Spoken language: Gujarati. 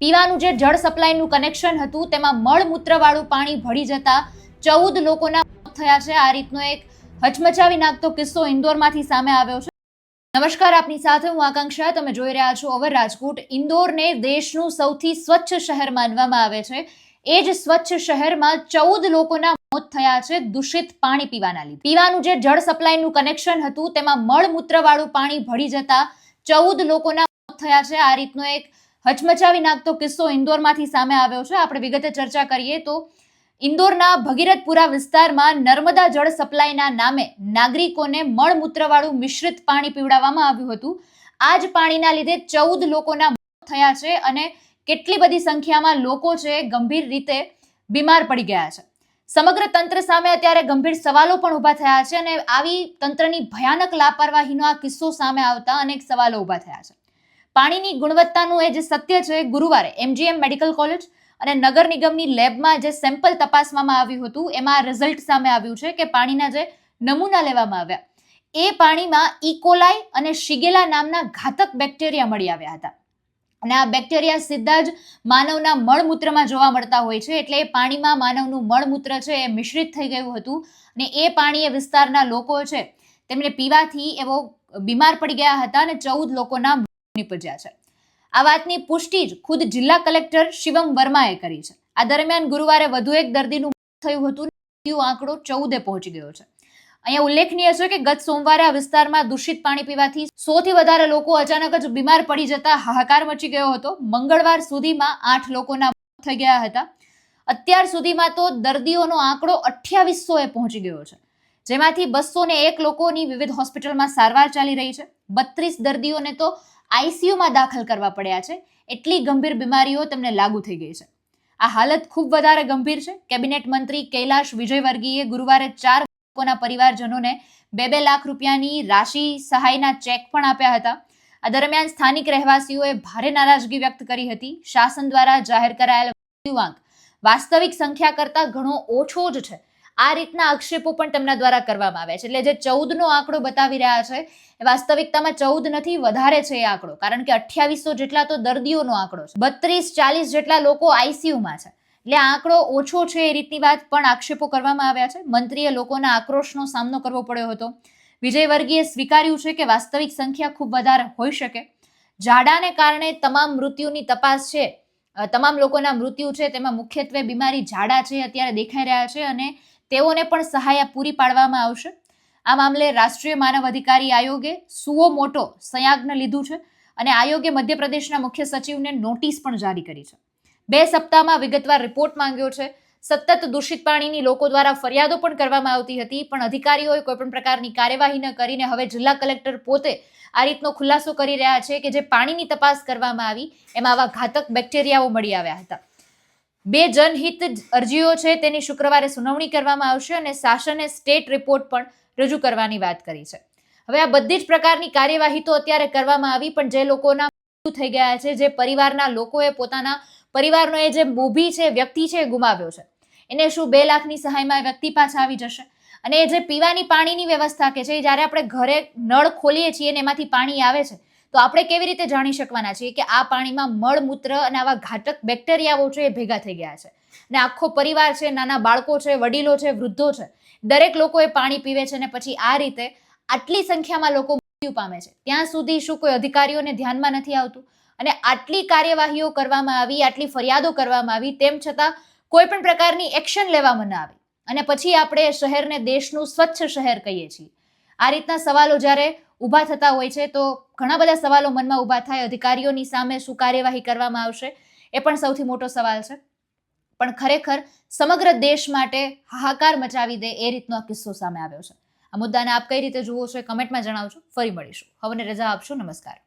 પીવાનું જે જળ સપ્લાયનું કનેક્શન હતું તેમાં મળમૂત્રવાળું પાણી ભળી જતા 14 લોકોના મોત થયા છે। આ રીતનો એક હચમચાવી નાખતો કિસ્સો ઇન્દોરમાંથી સામે આવ્યો છે। નમસ્કાર, આપની સાથે હું આકાંક્ષા। તમે જોઈ રહ્યા છો અવર રાજકોટ। ઇન્દોરને દેશનું સૌથી સ્વચ્છ શહેર માનવામાં આવે છે। એ જ સ્વચ્છ શહેરમાં 14 લોકોના મોત થયા છે દૂષિત પાણી પીવાના લીધે। પીવાનું જે જળ સપ્લાયનું કનેક્શન હતું તેમાં મળમૂત્રવાળું પાણી ભળી જતા 14 લોકોના મોત થયા છે। આ રીતનો એક હચમચાવી નાખતો કિસ્સો ઇન્દોરમાંથી સામે આવ્યો છે। આપણે વિગતે ચર્ચા કરીએ તો ઇન્દોરના ભગીરથપુરા વિસ્તારમાં નર્મદા જળ સપ્લાયના નામે નાગરિકોને મળમૂત્રવાળું મિશ્રિત પાણી પીવડાવવામાં આવ્યું હતું। આ જ પાણીના લીધે 14 લોકોના મોત થયા છે અને કેટલી બધી સંખ્યામાં લોકો છે ગંભીર રીતે બીમાર પડી ગયા છે। સમગ્ર તંત્ર સામે અત્યારે ગંભીર સવાલો પણ ઊભા થયા છે અને આવી તંત્રની ભયાનક લાપરવાહીનો આ કિસ્સો સામે આવતા અનેક સવાલો ઊભા થયા છે। પાણીની ગુણવત્તાનું એ જે સત્ય છે, ગુરુવારે MGM મેડિકલ કોલેજ અને નગર નિગમની લેબમાં જે સેમ્પલ તપાસવામાં આવ્યું હતું એમાં રિઝલ્ટ સામે આવ્યું છે કે પાણીના જે નમૂના લેવામાં આવ્યા એ પાણીમાં ઇકોલાઈ અને શિગેલા નામના ઘાતક બેક્ટેરિયા મળી આવ્યા હતા અને આ બેક્ટેરિયા સીધા જ માનવના મળમૂત્રમાં જોવા મળતા હોય છે। એટલે એ પાણીમાં માનવનું મળમૂત્ર છે એ મિશ્રિત થઈ ગયું હતું અને એ પાણી એ વિસ્તારના લોકો છે તેમને પીવાથી એવો બીમાર પડી ગયા હતા અને 14 લોકોના નિપજ્યા છે। આ વાતની પુષ્ટિ જ ખુદ જિલ્લા કલેક્ટર શિવમ વર્માએ કરી છે। આ દરમિયાન ગુરુવારે વધુ એક દર્દીનું મોત થયું હતું। આંકડો 14 પહોંચી ગયો છે। અહીંયા ઉલ્લેખનીય છે કે ગત સોમવારે આ વિસ્તારમાં દૂષિત પાણી પીવાથી 100 થી વધારે લોકો અચાનક જ બીમાર પડી જતા હાહાકાર મચી ગયો હતો। મંગળવાર સુધીમાં 8 લોકોના મોત થઈ ગયા હતા। અત્યાર સુધીમાં તો દર્દીઓનો આંકડો 2800 પહોંચી ગયો છે, જેમાંથી 201 લોકોની વિવિધ હોસ્પિટલમાં સારવાર ચાલી રહી છે। 32 દર્દીઓને તો આઈસીયુમાં દાખલ કરવા પડ્યા છે। એટલી ગંભીર બીમારીઓ તેમને લાગુ થઈ ગઈ છે। આ હાલત ખૂબ વધારે ગંભીર છે। કેબિનેટ મંત્રી કૈલાશ વિજયવર્ગીયે ગુરુવારે 4 લોકોના પરિવારજનોને 2-2 લાખ રૂપિયાની રાશિ સહાયના ચેક પણ આપ્યા હતા। આ દરમિયાન સ્થાનિક રહેવાસીઓએ ભારે નારાજગી વ્યક્ત કરી હતી। શાસન દ્વારા જાહેર કરાયેલ મૃત્યુઆંક વાસ્તવિક સંખ્યા કરતા ઘણો ઓછો જ છે। આ રીતના આક્ષેપો પણ તેમના દ્વારા કરવામાં આવ્યા છે। એટલે જે 14 નો આંકડો બતાવી રહ્યા છે એ વાસ્તવિકતામાં 14 નથી, વધારે છે એ આંકડો, કારણ કે 2800 જેટલા તો દર્દીઓનો આંકડો છે, 32-40 જેટલા લોકો આઈસીયુમાં છે। એટલે આંકડો ઓછો છે એ રીતની વાત પણ આક્ષેપો કરવામાં આવ્યા છે। મંત્રીએ લોકોના આક્રોશનો સામનો કરવો પડ્યો હતો। વિજયવર્ગીયે સ્વીકાર્યું છે કે વાસ્તવિક સંખ્યા ખૂબ વધારે હોઈ શકે। ઝાડાને કારણે તમામ મૃત્યુની તપાસ છે, તમામ લોકોના મૃત્યુ છે તેમાં મુખ્યત્વે બીમારી ઝાડા છે અત્યારે દેખાઈ રહ્યા છે અને તેઓને પણ સહાય પૂરી પાડવામાં આવશે। આ મામલે રાષ્ટ્રીય માનવ અધિકારી આયોગે સુઓ મોટો સંયાજ્ઞ લીધું છે અને આયોગે મધ્યપ્રદેશના મુખ્ય સચિવને નોટિસ પણ જારી કરી છે। 2 સપ્તાહમાં વિગતવાર રિપોર્ટ માંગ્યો છે। સતત દૂષિત પાણીની લોકો દ્વારા ફરિયાદો પણ કરવામાં આવતી હતી, પણ અધિકારીઓએ કોઈ પણ પ્રકારની કાર્યવાહી ન કરીને હવે જિલ્લા કલેક્ટર પોતે આ રીતનો ખુલાસો કરી રહ્યા છે કે જે પાણીની તપાસ કરવામાં આવી એમાં આવા ઘાતક બેક્ટેરિયાઓ મળી આવ્યા હતા। 2 જનહિત અરજીઓ છે તેની શુક્રવારે સુનાવણી કરવામાં આવશે અને શાસને સ્ટેટ રિપોર્ટ પણ રજૂ કરવાની વાત કરી છે। હવે આ બધી જ પ્રકારની કાર્યવાહી તો અત્યારે કરવામાં આવી, પણ જે લોકોના મૃત્યુ થઈ ગયા છે, જે પરિવારના લોકોએ પોતાના પરિવારનો એ જે મોભી છે, વ્યક્તિ છે ગુમાવ્યો છે, એને શું 2 લાખની સહાયમાં વ્યક્તિ પાછા આવી જશે? અને એ જે પીવાની પાણીની વ્યવસ્થા કે છે, જ્યારે આપણે ઘરે નળ ખોલીએ છીએ અને એમાંથી પાણી આવે છે તો આપણે કેવી રીતે જાણી શકવાના છીએ કે આ પાણીમાં મળમૂત્ર અને આવા ઘાતક બેક્ટેરિયાઓ છે એ ભેગા થઈ ગયા છે? અને આખો પરિવાર છે, નાના બાળકો છે, વડીલો છે, વૃદ્ધો છે, દરેક લોકો એ પાણી પીવે છે અને પછી આ રીતે આટલી સંખ્યામાં લોકો મૃત્યુ પામે છે, ત્યાં સુધી શું કોઈ અધિકારીઓને ધ્યાનમાં નથી આવતું? અને આટલી કાર્યવાહીઓ કરવામાં આવી, આટલી ફરિયાદો કરવામાં આવી, તેમ છતાં કોઈ પણ પ્રકારની એક્શન લેવામાં ન આવી અને પછી આપણે શહેરને દેશનું સ્વચ્છ શહેર કહીએ છીએ। આ રીતના સવાલો જ્યારે ઊભા થતા હોય છે તો ઘણા બધા સવાલો મનમાં ઊભા થાય। અધિકારીઓની સામે શું કાર્યવાહી કરવામાં આવશે એ પણ સૌથી મોટો સવાલ છે, પણ ખરેખર સમગ્ર દેશ માટે હાહાકાર મચાવી દે એ રીતનો આ કિસ્સો સામે આવ્યો છે। આ મુદ્દાને આપ કઈ રીતે જુઓ છો, કમેન્ટમાં જણાવજો। ફરી મળીશું। હવે રજા આપશો। નમસ્કાર।